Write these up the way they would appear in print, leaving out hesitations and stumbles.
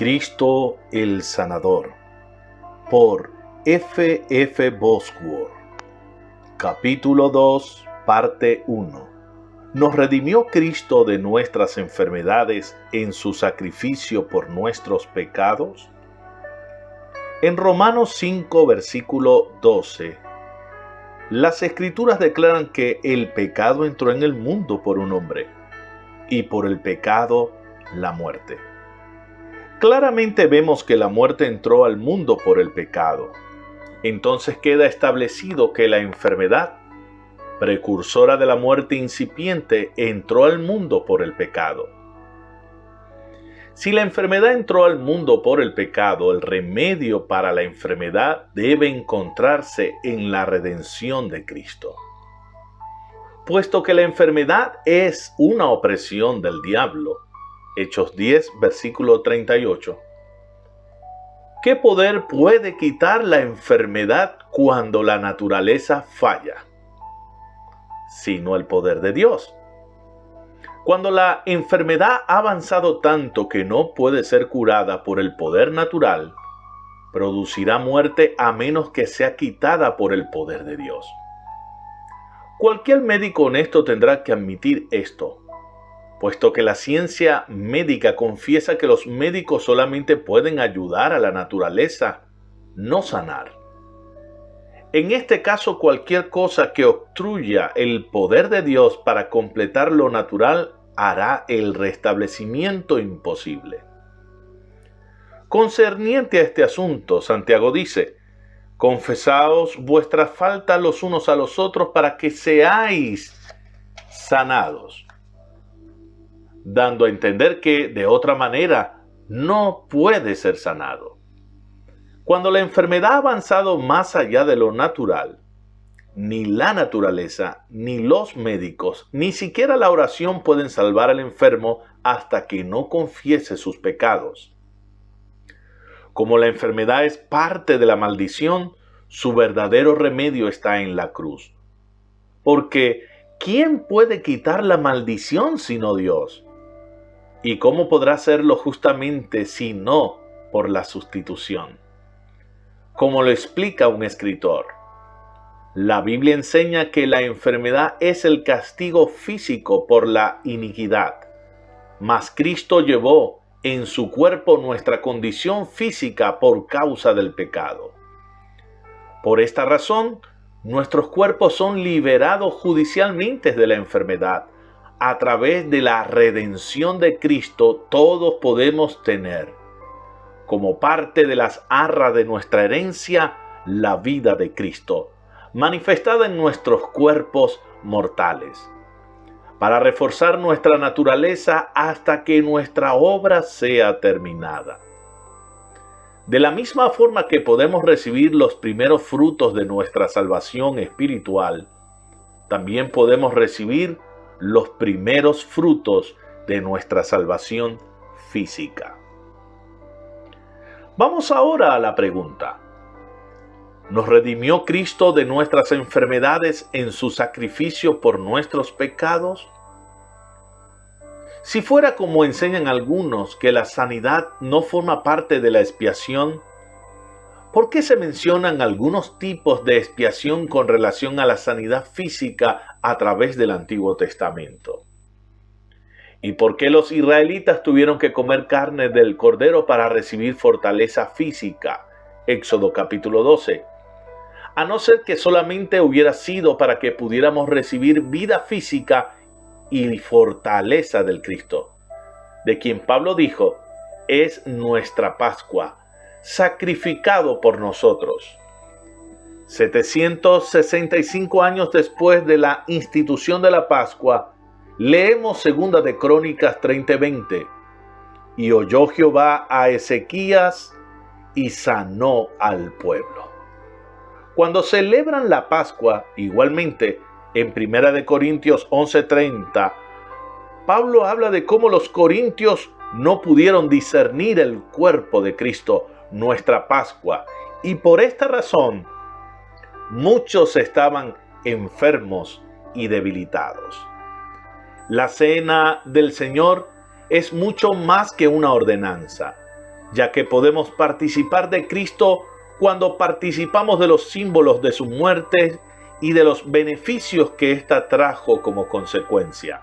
Cristo el Sanador, por F. F. Bosworth. Capítulo 2, parte 1. ¿Nos redimió Cristo de nuestras enfermedades en su sacrificio por nuestros pecados? En Romanos 5, versículo 12, las Escrituras declaran que el pecado entró en el mundo por un hombre, y por el pecado, la muerte. Claramente vemos que la muerte entró al mundo por el pecado. Entonces queda establecido que la enfermedad, precursora de la muerte incipiente, entró al mundo por el pecado. Si la enfermedad entró al mundo por el pecado, el remedio para la enfermedad debe encontrarse en la redención de Cristo. Puesto que la enfermedad es una opresión del diablo, Hechos 10, versículo 38. ¿Qué poder puede quitar la enfermedad cuando la naturaleza falla? Sino el poder de Dios. Cuando la enfermedad ha avanzado tanto que no puede ser curada por el poder natural, producirá muerte a menos que sea quitada por el poder de Dios. Cualquier médico honesto tendrá que admitir esto, puesto que la ciencia médica confiesa que los médicos solamente pueden ayudar a la naturaleza, no sanar. En este caso, cualquier cosa que obstruya el poder de Dios para completar lo natural hará el restablecimiento imposible. Concerniente a este asunto, Santiago dice: confesaos vuestra falta los unos a los otros para que seáis sanados, dando a entender que de otra manera no puede ser sanado. Cuando la enfermedad ha avanzado más allá de lo natural, ni la naturaleza, ni los médicos, ni siquiera la oración pueden salvar al enfermo hasta que no confiese sus pecados. Como la enfermedad es parte de la maldición, su verdadero remedio está en la cruz. Porque ¿quién puede quitar la maldición sino Dios? ¿Y cómo podrá hacerlo justamente si no por la sustitución? Como lo explica un escritor, la Biblia enseña que la enfermedad es el castigo físico por la iniquidad, mas Cristo llevó en su cuerpo nuestra condición física por causa del pecado. Por esta razón, nuestros cuerpos son liberados judicialmente de la enfermedad. A través de la redención de Cristo, todos podemos tener, como parte de las arras de nuestra herencia, la vida de Cristo, manifestada en nuestros cuerpos mortales, para reforzar nuestra naturaleza hasta que nuestra obra sea terminada. De la misma forma que podemos recibir los primeros frutos de nuestra salvación espiritual, también podemos recibir los primeros frutos de nuestra salvación física. Vamos ahora a la pregunta: ¿nos redimió Cristo de nuestras enfermedades en su sacrificio por nuestros pecados? Si fuera como enseñan algunos que la sanidad no forma parte de la expiación, ¿por qué se mencionan algunos tipos de expiación con relación a la sanidad física a través del Antiguo Testamento? ¿Y por qué los israelitas tuvieron que comer carne del cordero para recibir fortaleza física? Éxodo capítulo 12. A no ser que solamente hubiera sido para que pudiéramos recibir vida física y fortaleza del Cristo, de quien Pablo dijo: es nuestra Pascua, sacrificado por nosotros. 765 años después de la institución de la Pascua, leemos 2 de Crónicas 30:20. Y oyó Jehová a Ezequías y sanó al pueblo. Cuando celebran la Pascua, igualmente, en 1 de Corintios 11:30, Pablo habla de cómo los corintios no pudieron discernir el cuerpo de Cristo, nuestra Pascua, y por esta razón muchos estaban enfermos y debilitados. La cena del Señor es mucho más que una ordenanza. ya que podemos participar de Cristo cuando participamos de los símbolos de su muerte y de los beneficios que ésta trajo como consecuencia.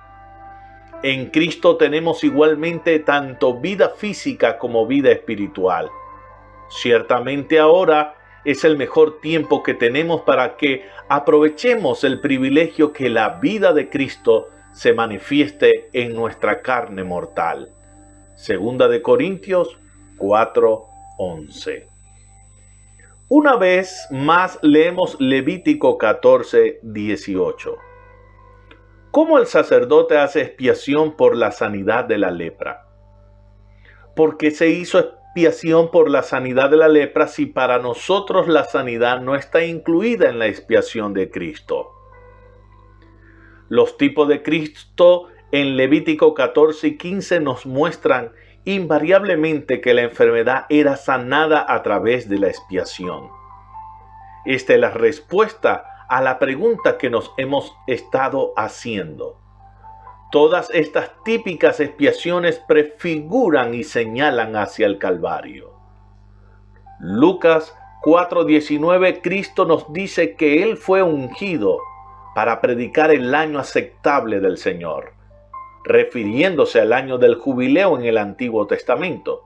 En Cristo tenemos igualmente tanto vida física como vida espiritual. Ciertamente ahora es el mejor tiempo que tenemos para que aprovechemos el privilegio que la vida de Cristo se manifieste en nuestra carne mortal. Segunda de Corintios 4:11. Una vez más leemos Levítico 14:18. ¿Cómo el sacerdote hace expiación por la sanidad de la lepra? ¿Por qué se hizo expiación por la sanidad de la lepra si para nosotros la sanidad no está incluida en la expiación de Cristo? Los tipos de Cristo en Levítico 14 y 15 nos muestran invariablemente que la enfermedad era sanada a través de la expiación. Esta es la respuesta a la pregunta que nos hemos estado haciendo. Todas estas típicas expiaciones prefiguran y señalan hacia el Calvario. Lucas 4:19, Cristo nos dice que Él fue ungido para predicar el año aceptable del Señor, refiriéndose al año del jubileo en el Antiguo Testamento.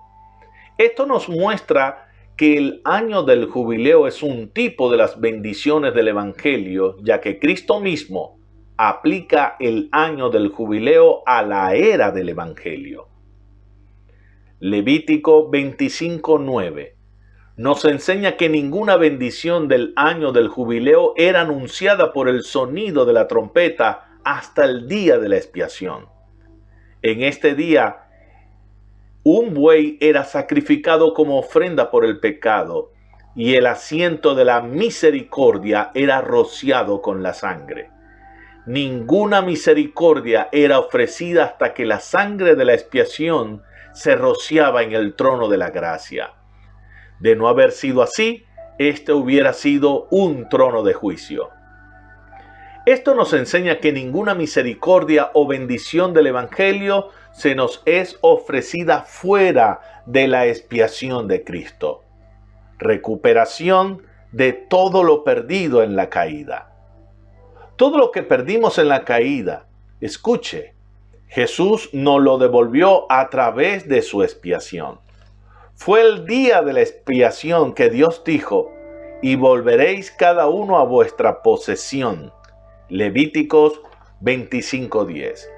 Esto nos muestra que el año del jubileo es un tipo de las bendiciones del Evangelio, ya que Cristo mismo aplica el año del jubileo a la era del Evangelio. Levítico 25:9 nos enseña que ninguna bendición del año del jubileo era anunciada por el sonido de la trompeta hasta el día de la expiación. En este día, un buey era sacrificado como ofrenda por el pecado, y el asiento de la misericordia era rociado con la sangre. Ninguna misericordia era ofrecida hasta que la sangre de la expiación se rociaba en el trono de la gracia. De no haber sido así, este hubiera sido un trono de juicio. Esto nos enseña que ninguna misericordia o bendición del Evangelio se nos es ofrecida fuera de la expiación de Cristo. Recuperación de todo lo perdido en la caída. Todo lo que perdimos en la caída, escuche, Jesús nos lo devolvió a través de su expiación. Fue el día de la expiación que Dios dijo, y volveréis cada uno a vuestra posesión. Levíticos 25:10.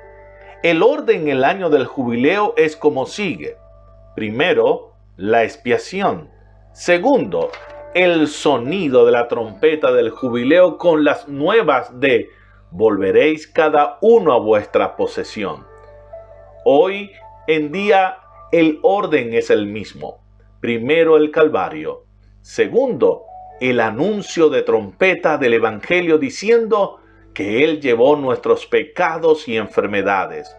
El orden en el año del jubileo es como sigue. Primero, la expiación. Segundo, el sonido de la trompeta del jubileo con las nuevas de volveréis cada uno a vuestra posesión. Hoy en día el orden es el mismo. Primero el Calvario. Segundo, el anuncio de trompeta del Evangelio diciendo que Él llevó nuestros pecados y enfermedades,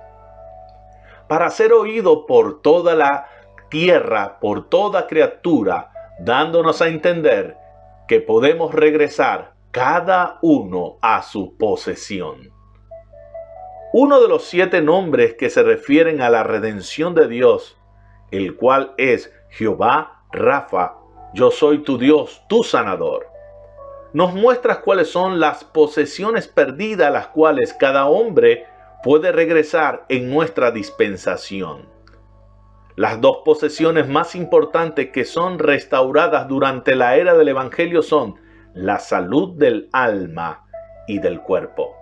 para ser oído por toda la tierra, por toda criatura, dándonos a entender que podemos regresar cada uno a su posesión. Uno de los 7 nombres que se refieren a la redención de Dios, el cual es Jehová Rafa, yo soy tu Dios, tu sanador, nos muestra cuáles son las posesiones perdidas a las cuales cada hombre puede regresar en nuestra dispensación. Las 2 posesiones más importantes que son restauradas durante la era del Evangelio son la salud del alma y del cuerpo.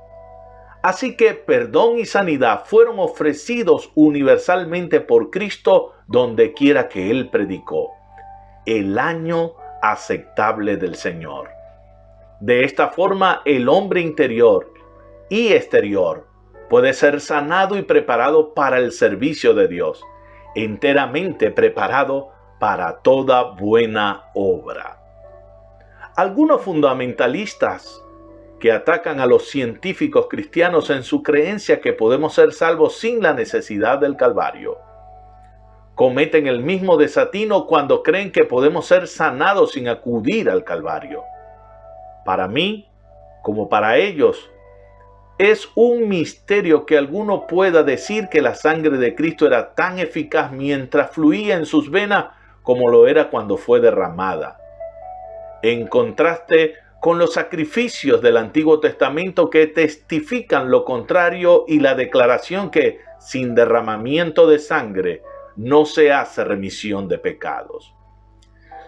Así que perdón y sanidad fueron ofrecidos universalmente por Cristo donde quiera que Él predicó. El año aceptable del Señor. De esta forma, el hombre interior y exterior puede ser sanado y preparado para el servicio de Dios, enteramente preparado para toda buena obra. Algunos fundamentalistas que atacan a los científicos cristianos en su creencia que podemos ser salvos sin la necesidad del Calvario, cometen el mismo desatino cuando creen que podemos ser sanados sin acudir al Calvario. Para mí, como para ellos, es un misterio que alguno pueda decir que la sangre de Cristo era tan eficaz mientras fluía en sus venas como lo era cuando fue derramada. En contraste con los sacrificios del Antiguo Testamento que testifican lo contrario y la declaración que sin derramamiento de sangre no se hace remisión de pecados.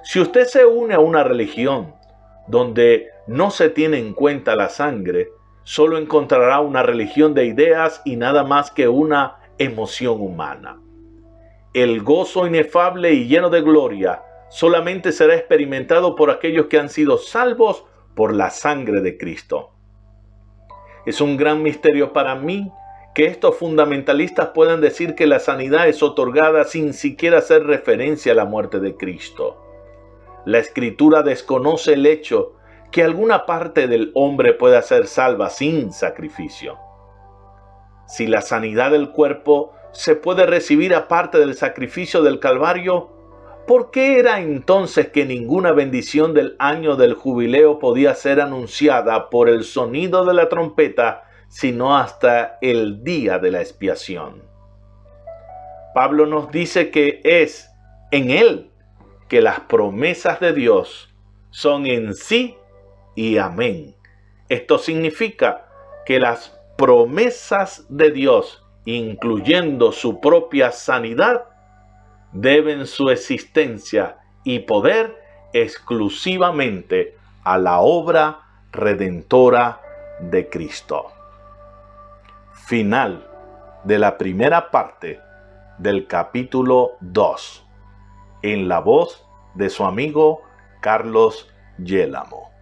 Si usted se une a una religión donde no se tiene en cuenta la sangre, solo encontrará una religión de ideas y nada más que una emoción humana. El gozo inefable y lleno de gloria solamente será experimentado por aquellos que han sido salvos por la sangre de Cristo. Es un gran misterio para mí que estos fundamentalistas puedan decir que la sanidad es otorgada sin siquiera hacer referencia a la muerte de Cristo. La Escritura desconoce el hecho que alguna parte del hombre pueda ser salva sin sacrificio. Si la sanidad del cuerpo se puede recibir aparte del sacrificio del Calvario, ¿por qué era entonces que ninguna bendición del año del jubileo podía ser anunciada por el sonido de la trompeta, sino hasta el día de la expiación? Pablo nos dice que es en Él que las promesas de Dios son en sí y amén. Esto significa que las promesas de Dios, incluyendo su propia sanidad, deben su existencia y poder exclusivamente a la obra redentora de Cristo. Final de la primera parte del capítulo 2, en la voz de su amigo Carlos Yélamo.